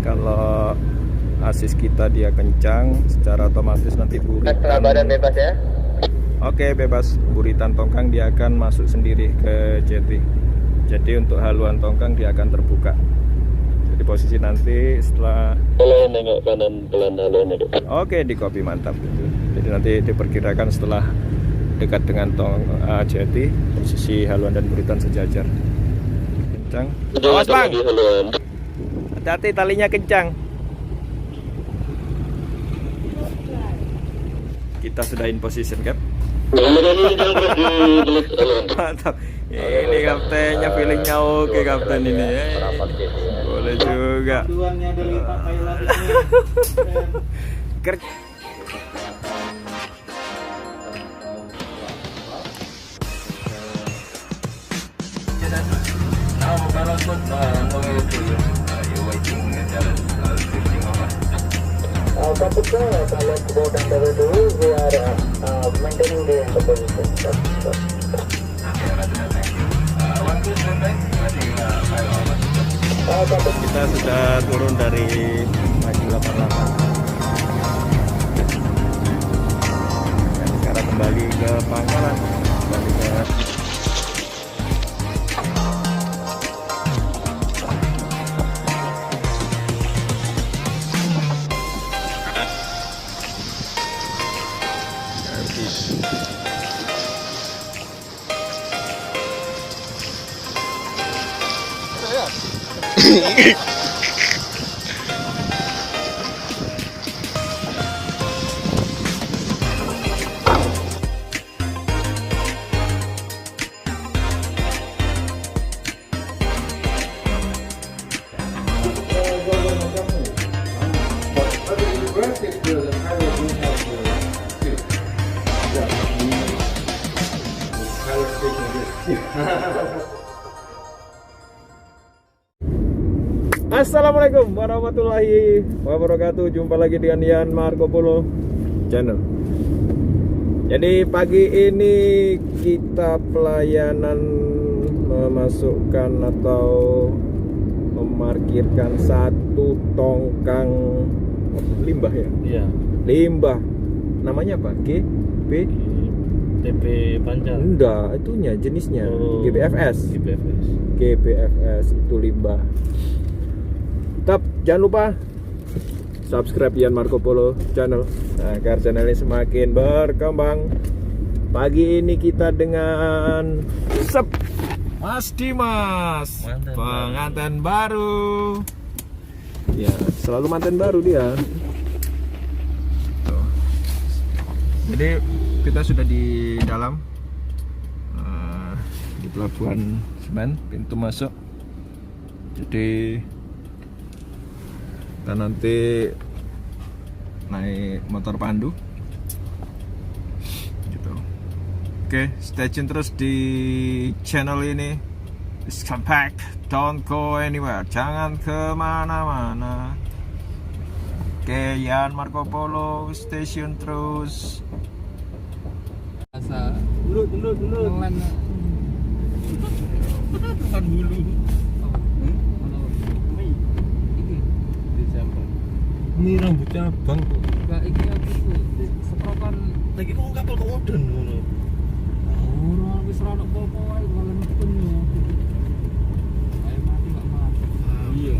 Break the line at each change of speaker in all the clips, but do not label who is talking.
Kalau asis kita dia kencang, secara otomatis nanti buritan
bebas ya.
Oke, bebas. Buritan tongkang dia akan masuk sendiri ke jeti. Jadi untuk haluan tongkang dia akan terbuka. Jadi posisi nanti setelah
Pelan nengok kanan, pelan haluan nengok.
oke, di copy mantap gitu. Jadi nanti diperkirakan setelah dekat dengan jeti, posisi haluan dan buritan sejajar. Kencang. Awas bang, hati-hati talinya kencang. Kita sudah in position cap. Mantap. Ini kaptennya feelingnya oke kapten ini ya. Boleh juga.
Kalian kemudian dari dulu, we are maintaining the position.
Kita sudah turun dari maju 88. Dan sekarang kembali ke pangkalan, kembali ke Assalamualaikum warahmatullahi wabarakatuh. Jumpa lagi dengan Yan Marco Polo Channel. Jadi pagi ini kita pelayanan memasukkan atau memarkirkan satu tongkang limbah ya? Iya. Limbah. Namanya apa?
TP Pancal.
Enggak, itunya jenisnya. GBFS. GBFS itu limbah. Tetap jangan lupa subscribe Yan Marco Polo Channel agar channel ini semakin berkembang. Pagi ini kita dengan Mas Dimas, pengantin baru. Ya, selalu manten baru dia. Jadi kita sudah di dalam di pelabuhan semen, pintu masuk. Jadi kita nanti naik motor pandu gitu. Oke, stay tune terus di channel ini. Just come back, don't go anywhere, jangan kemana-mana. Oke, Yan Marco Polo, stasiun terus.
Dulu. Kan bulu. Ini rambutnya abang kok. Enggak, iki aku seprotan lagi kok kapal kok udan ngono. Ora wis ora ono apa-apa wae malah metun yo. Ayo mati enggak mati. Iya.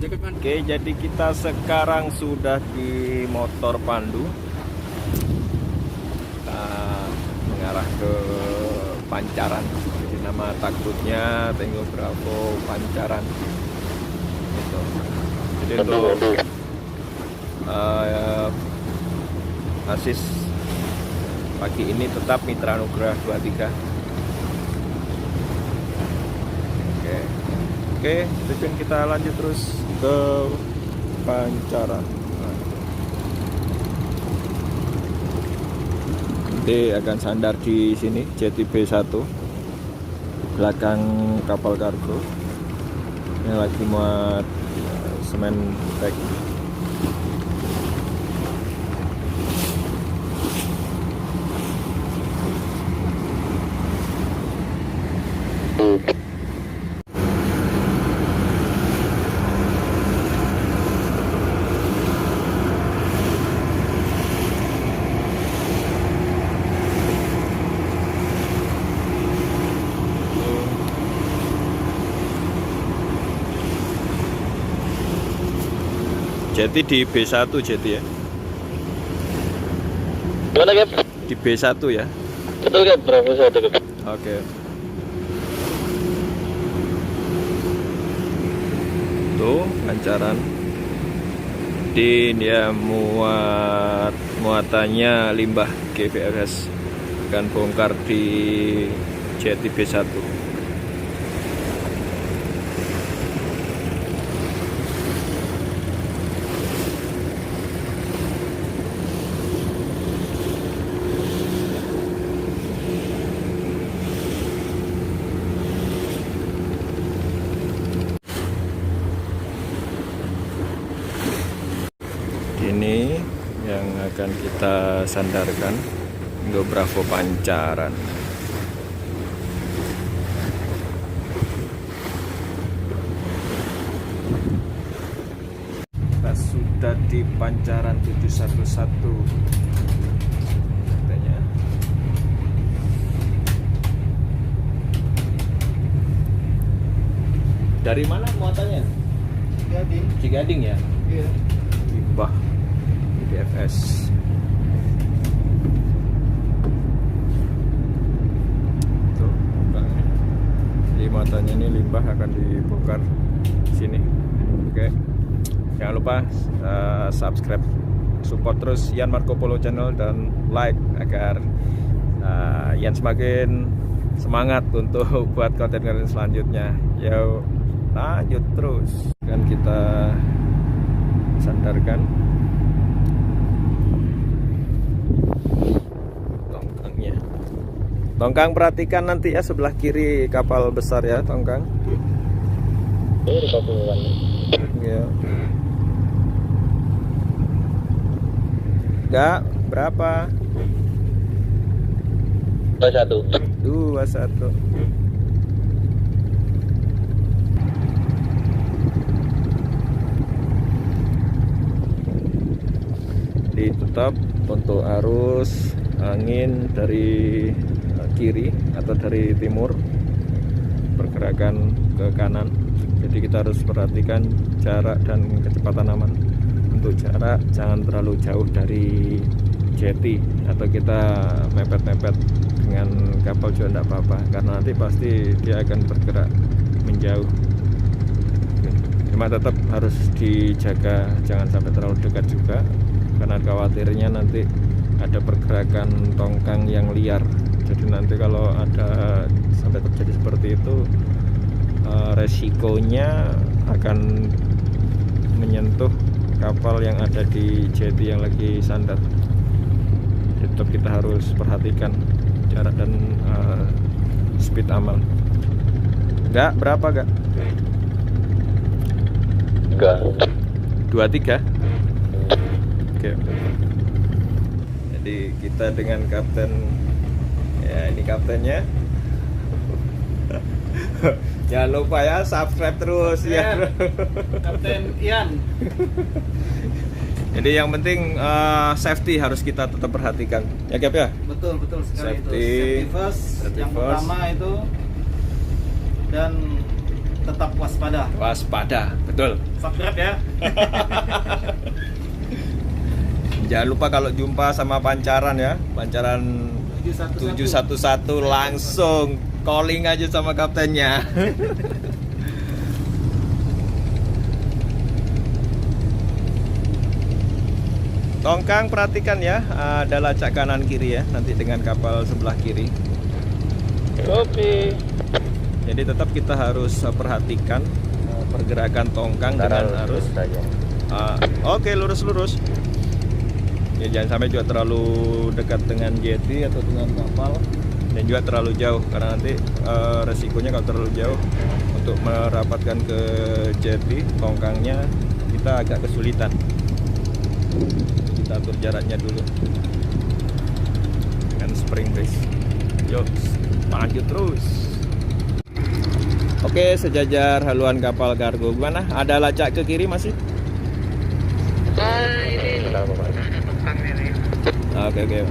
Oke, jadi kita sekarang sudah di motor pandu. Kita mengarah ke Pancaran. Jadi nama takutnya Tango Bravo Pancaran. Gitu. Jadi untuk asis pagi ini tetap Mitra Nugraha 23. Oke, tujuan kita lanjut terus ke Pancaran. Nanti akan sandar di sini jeti B1 belakang kapal kargo. Ini lagi muat semen bag. Jeti di B1 Jeti ya.
Gimana Cap?
Di B1 ya.
Betul Cap, berapa satu Cap?
Oke. Tuh pancaran. Dia muatannya limbah GVRS akan bongkar di Jeti B1. Ini yang akan kita sandarkan Indo Bravo pancaran. Kita sudah di pancaran 711 katanya. Dari mana muatannya?
Cigading.
Cigading ya?
Iya.
Limbah BFS. Tuh, bukannya. Jadi matanya ini limbah akan dibongkar sini. Oke. Jangan lupa subscribe, support terus Ian Marco Polo channel dan like agar Ian semakin semangat untuk buat konten-konten selanjutnya. Yo, lanjut terus. Kan kita sandarkan tongkangnya. Tongkang perhatikan nanti ya sebelah kiri kapal besar ya tongkang. Ya. Enggak, berapa? 21. Ditutup untuk arus angin dari kiri atau dari timur pergerakan ke kanan. Jadi kita harus perhatikan jarak dan kecepatan aman. Untuk jarak jangan terlalu jauh dari jeti atau kita mepet-mepet dengan kapal juga tidak apa-apa karena nanti pasti dia akan bergerak menjauh. Cuma tetap harus dijaga jangan sampai terlalu dekat juga karena khawatirnya nanti ada pergerakan tongkang yang liar. Jadi nanti kalau ada sampai terjadi seperti itu resikonya akan menyentuh kapal yang ada di jeti yang lagi sandar. Tetap kita harus perhatikan jarak dan speed amal. Enggak, berapa enggak?
Enggak.
23. Oke. Jadi kita dengan kapten ya, ini kaptennya. Jangan lupa ya subscribe terus ya.
Kapten Ian.
Jadi yang penting safety harus kita tetap perhatikan. Ya Cap ya?
Betul sekali
Safety.
itu. Safety first yang pertama itu dan tetap waspada.
Waspada, betul.
Subscribe ya.
Jangan lupa kalau jumpa sama pancaran ya, pancaran 711 langsung calling aja sama kaptennya. Tongkang perhatikan ya, ada lacak kanan kiri ya, nanti dengan kapal sebelah kiri.
Oke.
Jadi tetap kita harus perhatikan pergerakan tongkang dengan arus. Oke, lurus-lurus. Ya, jangan sampai juga terlalu dekat dengan jeti atau dengan kapal dan juga terlalu jauh karena nanti resikonya kalau terlalu jauh untuk merapatkan ke jeti tongkangnya kita agak kesulitan. Kita atur jaraknya dulu dengan spring brace. Yuk, lanjut terus. Oke, sejajar haluan kapal kargo. Gimana? Ada lacak ke kiri masih?
Ini.
Oke.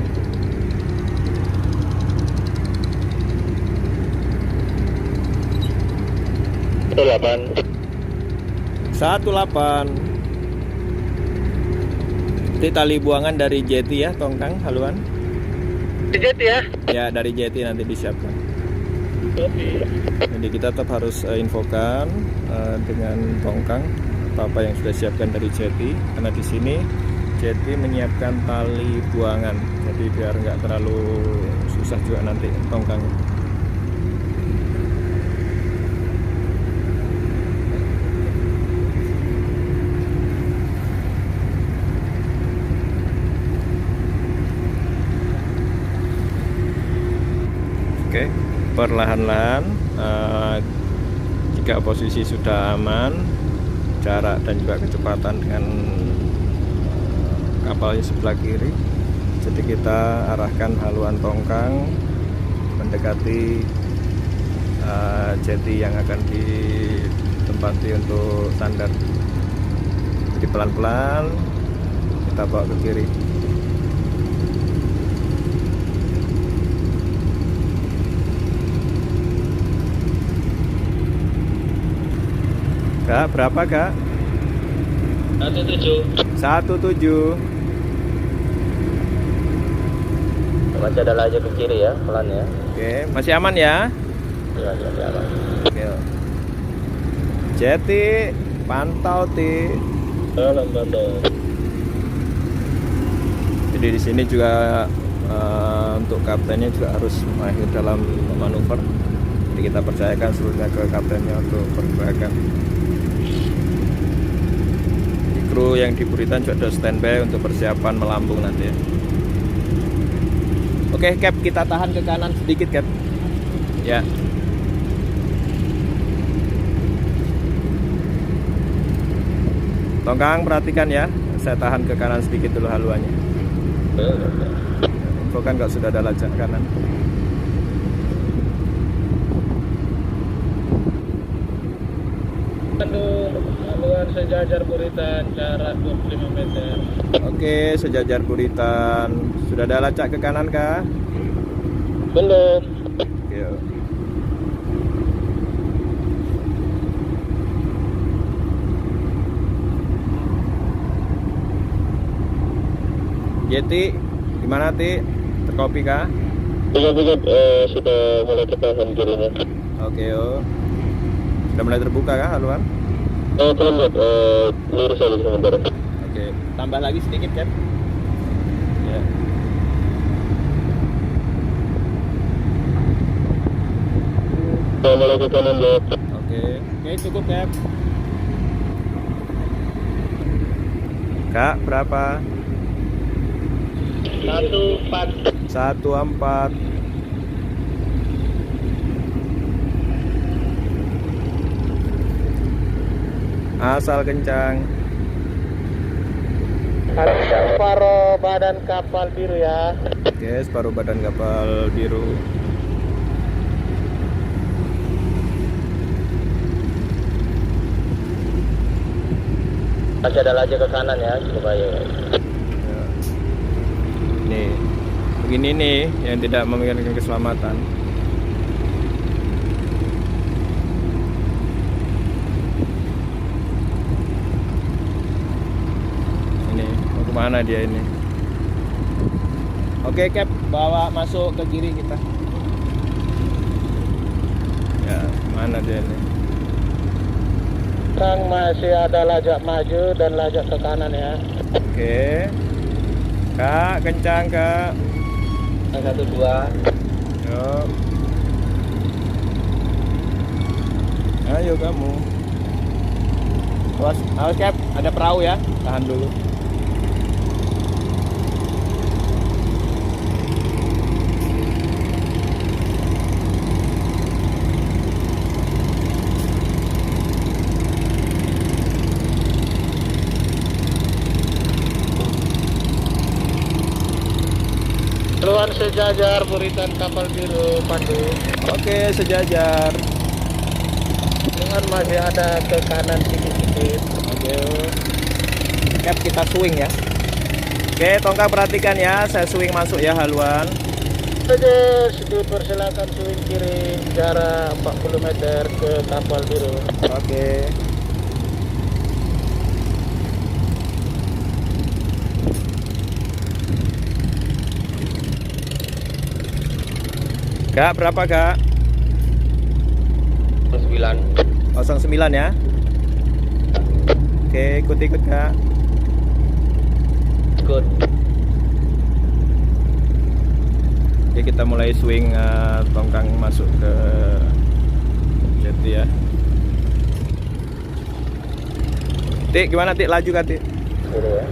18. Berarti tali buangan dari jeti ya, tongkang haluan?
Di jeti ya?
Ya, dari jeti nanti disiapkan.
Oke.
Jadi kita tetap harus infokan dengan tongkang apa yang sudah siapkan dari jeti, karena di sini jeti menyiapkan tali buangan, jadi biar nggak terlalu susah juga nanti tongkangnya. Oke, perlahan-lahan jika posisi sudah aman, jarak dan juga kecepatan dengan kapalnya sebelah kiri, jadi kita arahkan haluan tongkang mendekati jeti yang akan ditempati untuk sandar. Jadi pelan-pelan kita bawa ke kiri. Kak, berapa kak?
17.
17.
Masih ada laju ke kiri ya, pelan ya.
Oke, masih aman ya?
Iya, masih aman.
Oke. Jeti, pantau ti.
Dalam bandung.
Jadi di sini juga untuk kaptennya juga harus mahir dalam manuver. Jadi kita percayakan seluruhnya ke kaptennya untuk pergerakan. Kru yang di Buritan juga ada standby untuk persiapan melambung nanti ya. Oke, Cap, kita tahan ke kanan sedikit, Cap. Ya. Tongkang, perhatikan ya. Saya tahan ke kanan sedikit dulu haluannya. Infokan kalau sudah ada lajak kanan.
Haluan sejajar Buritan, jarak 25 meter.
Oke, sejajar Buritan. Sudah ada lacak ke kanan kah?
Belum.
Yuk. Jeti, gimana Ti? Terkopi kah?
Tiga sudah mulai ketahan kirinya.
Oke, yo. Sudah mulai terbuka kah haluan?
Belum, lurus aja sebentar.
Oke, tambah lagi sedikit kan? Ya.
Mulai ke kanan ya.
Oke, cukup Cap. Kak, berapa?
14.
14. Asal kencang.
Separuh badan kapal biru ya.
Oke, separuh badan kapal biru.
Masih ada laju ke kanan ya, supaya.
Ya. Nih, begini nih yang tidak memikirkan keselamatan. Ini mau kemana dia ini? Oke, Cap, bawa masuk ke kiri kita. Ya, mana dia ini?
Sekarang masih ada lajak maju dan lajak ke kanan ya.
Oke. Kak, kencang Kak.
1-2.
Yuk. Ayo kamu. Awas Cap, ada perahu ya. Tahan dulu.
Keluar sejajar Buritan kapal biru Pandu.
Oke, sejajar.
Dengan masih ada ke kanan sedikit.
Oke. Cap, kita swing ya. Oke, tongkang perhatikan ya. Saya swing masuk ya haluan.
Saja dipersilakan swing kiri jarak 40 meter ke kapal biru.
Oke. Kak, berapa Kak?
9.
09 ya. Oke, ikut-ikut Kak.
Ikut.
Oke, kita mulai swing tongkang masuk ke jeti ya. Tik, gimana Tik? Laju kan Tik?
Ya.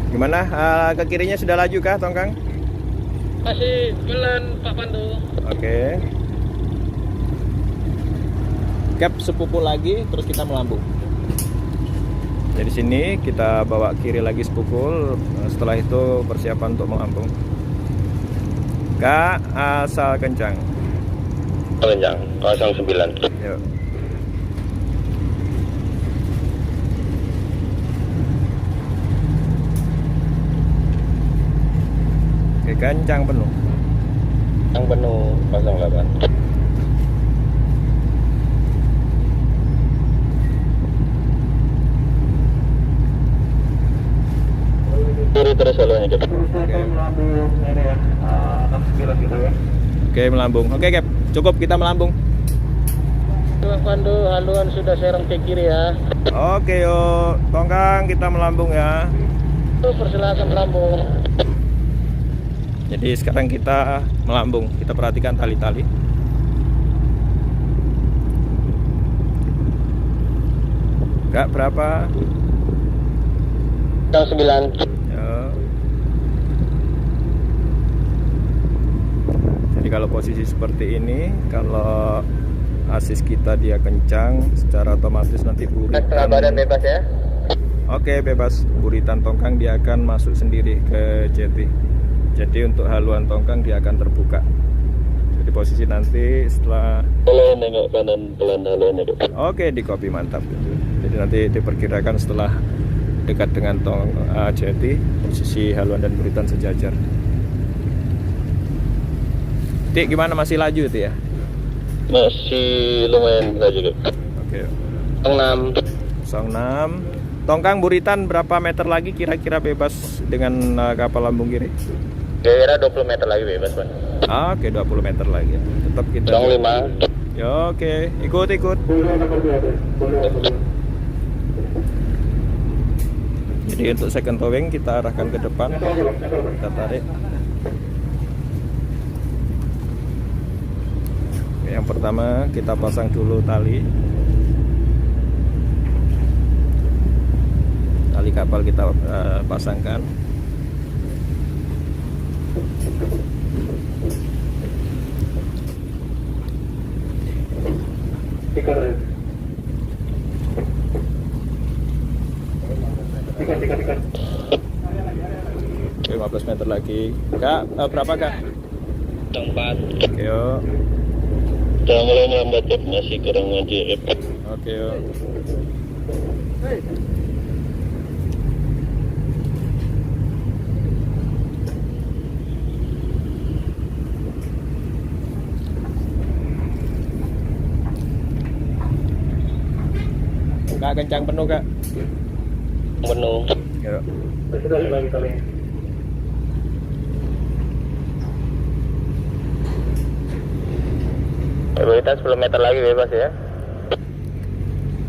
Gimana? Ke kirinya sudah laju kah tongkang?
Masih jalan Pak Pandu.
Oke. Gap sepupu lagi, terus kita melambung. Jadi sini kita bawa kiri lagi sepukul. Setelah itu persiapan untuk melambung. Kak, asal kencang.
Kencang 09.
Yuk. Oke, kencang penuh.
Yang penuh 08. Kiri terus haluannya gitu.
Oke, melambung. Oke, Gap. Cukup kita melambung.
Pak Pandu, haluan sudah serong ke kiri ya.
Oke, yuk. Tongkang kita melambung ya.
Persilakan melambung.
Jadi sekarang kita melambung. Kita perhatikan tali-tali. Kak, berapa?
Yang 9.
Ya. Jadi kalau posisi seperti ini, kalau asis kita dia kencang, secara otomatis nanti buritan.
Badan bebas ya.
Oke, bebas. Buritan tongkang dia akan masuk sendiri ke jeti. Jadi untuk haluan tongkang dia akan terbuka. Jadi posisi nanti setelah
Nengok kanan pelan haluannya.
oke, di copy mantap. Jadi nanti diperkirakan setelah dekat dengan jeti, posisi haluan dan buritan sejajar. Tik, gimana, masih laju Tik ya?
Masih lumayan laju.
Oke.
6.
06. Tongkang buritan berapa meter lagi kira-kira bebas dengan kapal lambung kiri?
Kira-kira 20 meter lagi bebas, Pak.
Oke, 20 meter lagi. Tetap kita.
05.
Ya, oke, ikut. Jadi untuk second towing kita arahkan ke depan. Kita tarik. Oke, yang pertama kita pasang dulu tali. Tali kapal kita pasangkan. Oke, 15 meter lagi. Kak, berapa Kak?
4.
Oke, yuk.
Udah mulai melambat ya, masih kurang maju ya.
Oke, yuk. Kak, kencang penuh Kak.
Penuh.
Yuk.
Kita 10 meter lagi bebas ya.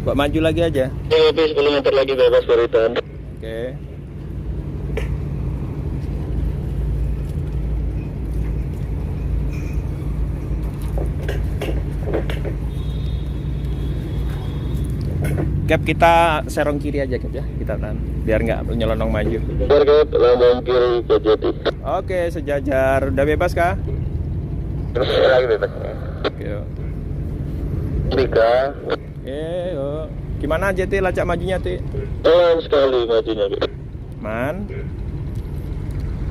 Buat maju lagi aja.
Lebih 10 meter lagi bebas buritan.
Oke. Cap, kita serong kiri aja Cap ya, kita tahan biar nggak nyelonong maju.
Target lambung kiri ke jeti.
Oke, sejajar. Udah bebas kah?
Terus lagi bebas.
Oke, yuk.
3.
Oke, yuk. Gimana jeti lacak majunya Ti?
Pelan sekali majunya.
Man.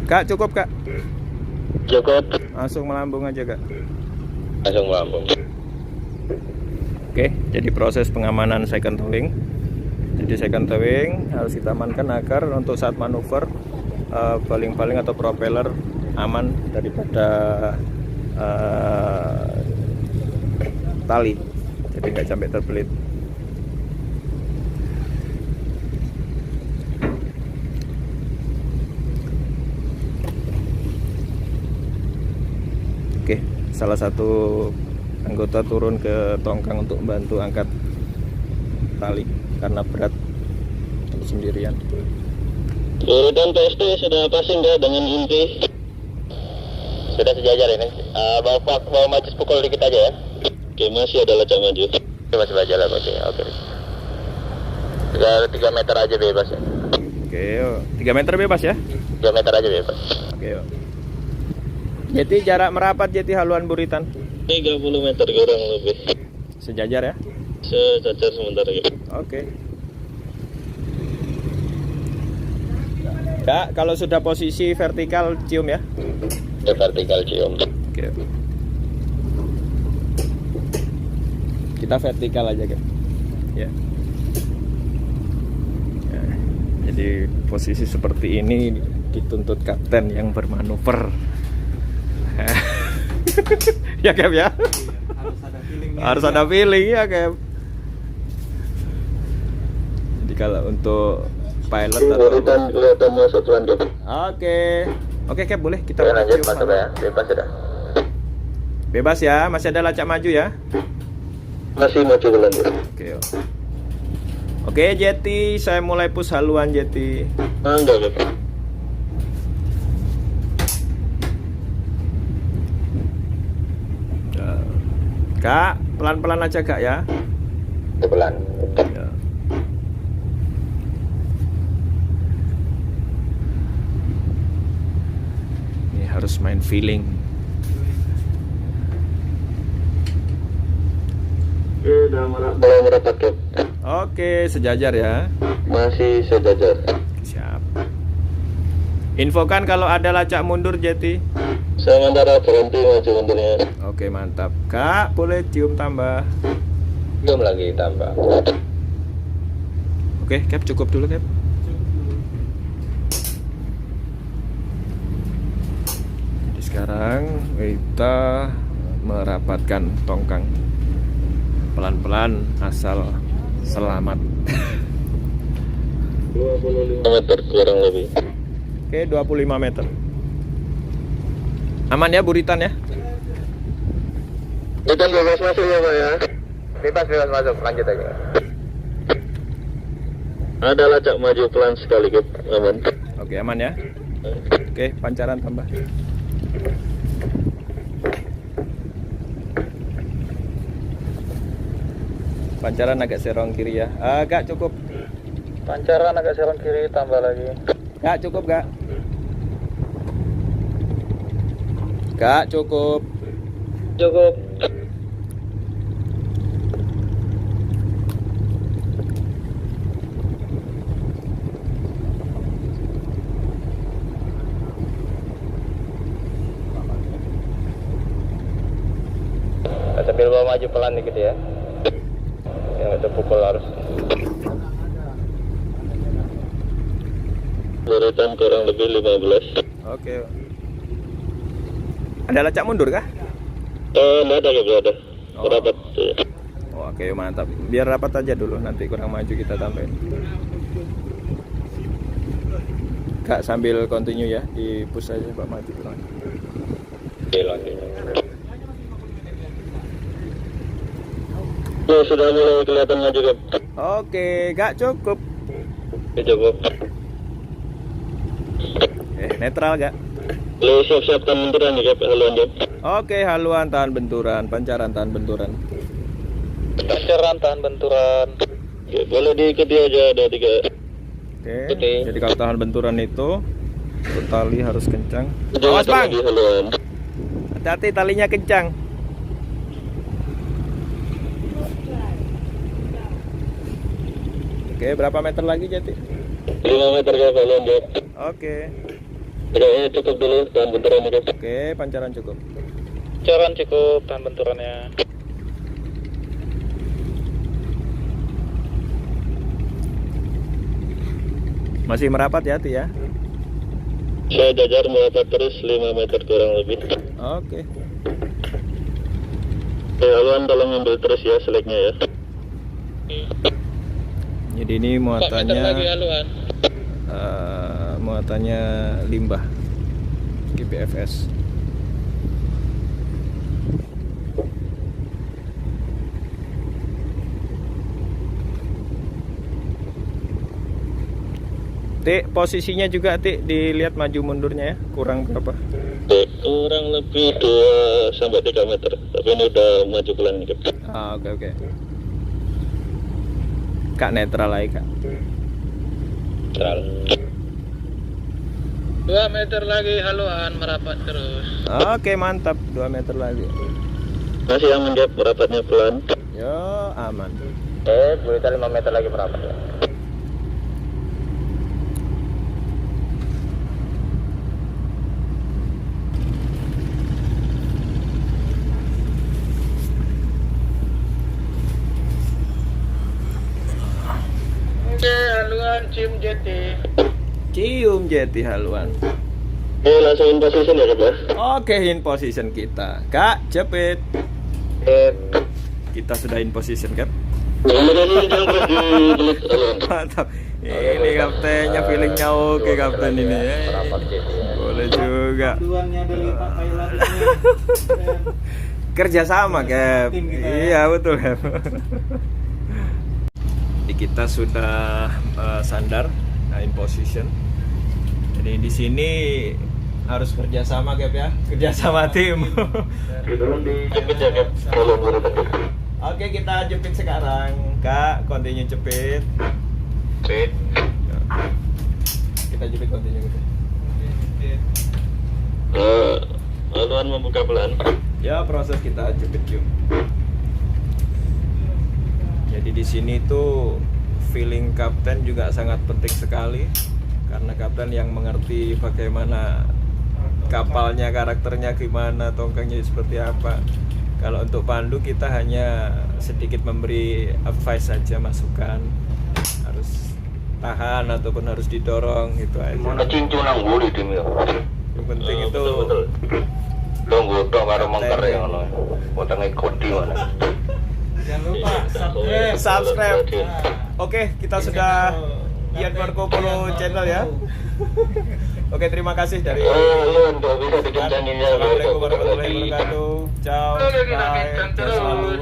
Kak, cukup Kak.
Cukup.
Langsung melambung aja Kak.
Langsung lambung.
Oke, jadi proses pengamanan second towing. Jadi second towing harus kita amankan agar untuk saat manuver baling-baling atau propeller aman daripada tali, jadi nggak sampai terbelit. salah satu anggota turun ke tongkang untuk membantu angkat tali karena berat sendirian.
Urutan PST sudah passing ya dengan inti. Sudah sejajar ini. Bawa maju pukul dikit aja ya. Oke, masih ada lacak maju. Oke, masih berjalan. Oke. 3 meter aja bebas ya.
Oke, 3 meter bebas ya?
3 meter aja bebas.
Oke. Jeti jarak merapat Jeti haluan buritan
30 meter kurang lebih.
sejajar ya?
Sejajar sebentar lagi.
Oke. Kak, kalau sudah posisi vertikal cium ya?
Vertikal cium.
Oke. Kita vertikal aja kan? Ya. Jadi posisi seperti ini dituntut kapten yang bermanuver. Ya Cap ya? Harus ada feeling ya Cap. Jadi kalau untuk pilot atau
kelihatan satuan Cap.
Oke Cap, boleh kita
Lanjut
cium
masuk ya. Bebas sudah.
Bebas ya, masih ada lacak maju ya?
Masih maju lanjut.
Oke Jeti, saya mulai push haluan Jeti.
Enggak.
Kak, pelan-pelan aja Kak ya.
Pelan.
Ya. Ini harus main feeling.
Belum merapat Cap.
Oke, sejajar ya.
Masih sejajar.
Siap. Infokan kalau ada lacak mundur Jeti.
Sementara berhenti maju mundurnya.
Oke, mantap. Kak, boleh cium tambah.
Belum lagi tambah.
Oke, Cap cukup dulu Cap. Jadi sekarang kita merapatkan tongkang pelan-pelan asal selamat.
25 meter kurang lebih.
Oke, 25 meter. Aman ya buritan ya?
Bukan bebas masuk ya Pak ya. Bebas masuk, lanjut aja. Ada lacak maju pelan sekali Cap. Aman.
Oke, aman ya. Oke, pancaran tambah. Pancaran agak serong kiri ya. Agak cukup.
Pancaran agak serong kiri tambah lagi.
Gak cukup gak? Gak cukup.
Cukup. Sambil bawa maju pelan dikit ya. Yang itu pukul harus. Buritan kurang lebih 15.
Oke. Ada lacak mundur kah?
Enggak ada, enggak ada.
Oh.
Rapat.
Oke, mantap. Biar rapat aja dulu, nanti kurang maju kita tambahin. Kak, sambil continue ya, di push aja Pak maju kurang.
Oke, lanjut. Oh, sudah mulai kelihatan maju Cap.
Oke, gak cukup.
Oke, cukup.
Netral gak?
Lu siap-siap tahan benturan nih Cap, haluan Cap.
Oke, haluan tahan benturan, pancaran tahan benturan.
Pancaran tahan benturan. Oke, boleh diikuti aja, ada 3.
Oke, jadi kalau tahan benturan itu tali harus kencang.
Awas
Bang,
haluan.
hati-hati talinya kencang. Oke, berapa meter lagi Jati?
5 meter Cap, haluan Cap.
Oke.
Kayaknya cukup dulu tahan benturan Cap.
Oke, pancaran cukup.
Pancaran cukup, tahan benturannya.
Masih merapat ya, Ti ya?
Saya jajar merapat terus 5 meter kurang lebih.
Oke.
Haluan tolong ambil terus ya seleknya ya.
Jadi ini muatannya
haluan.
muatannya limbah GPFS. Tik, posisinya juga Tik, dilihat maju mundurnya ya, kurang berapa?
Kurang lebih 2-3 meter. Tapi ini udah maju pelan nih.
Ah, oke. Kak netral lagi Kak.
Netral. 2 meter lagi haluan merapat terus.
Oke, mantap. 2 meter lagi.
Masih aman dia merapatnya pelan.
Yo, aman.
Kita 5 meter lagi merapat ya. Oke, haluan cium jeti.
Cium jeti haluan.
Oke, langsung in position ya Kak.
Oke, in position kita. Kak, cepet. Kita sudah in position, Kak. Mantap. Ini kaptennya feelingnya oke kapten ini. Boleh juga.
Duanya ada lipat Thailand.
Kerja sama, Cap. Iya, betul, Cap. Kita sudah sandar, in position. Jadi di sini harus kerja sama, Cap ya. Kerja sama tim.
Jepit ya Kak.
Oke, kita jepit sekarang. Kak, continue jepit.
Jepit.
Kita jepit continue gitu.
Haluan membuka pelan.
Ya, proses kita jepit yuk. Jadi di sini tuh feeling kapten juga sangat penting sekali, karena kapten yang mengerti bagaimana kapalnya, karakternya gimana, tongkangnya seperti apa. Kalau untuk pandu kita hanya sedikit memberi advice saja, masukan, harus tahan ataupun harus didorong gitu aja. Yang penting itu
tunggu karo mangkar yang ono. Potong ikoti mana.
Jangan lupa
Subscribe. Oke, kita sudah Ian Marco Polo channel ya. Oke, terima kasih dari Assalamualaikum warahmatullahi wabarakatuh. Ciao. Bye. Selalu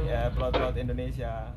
ya, Plot Indonesia.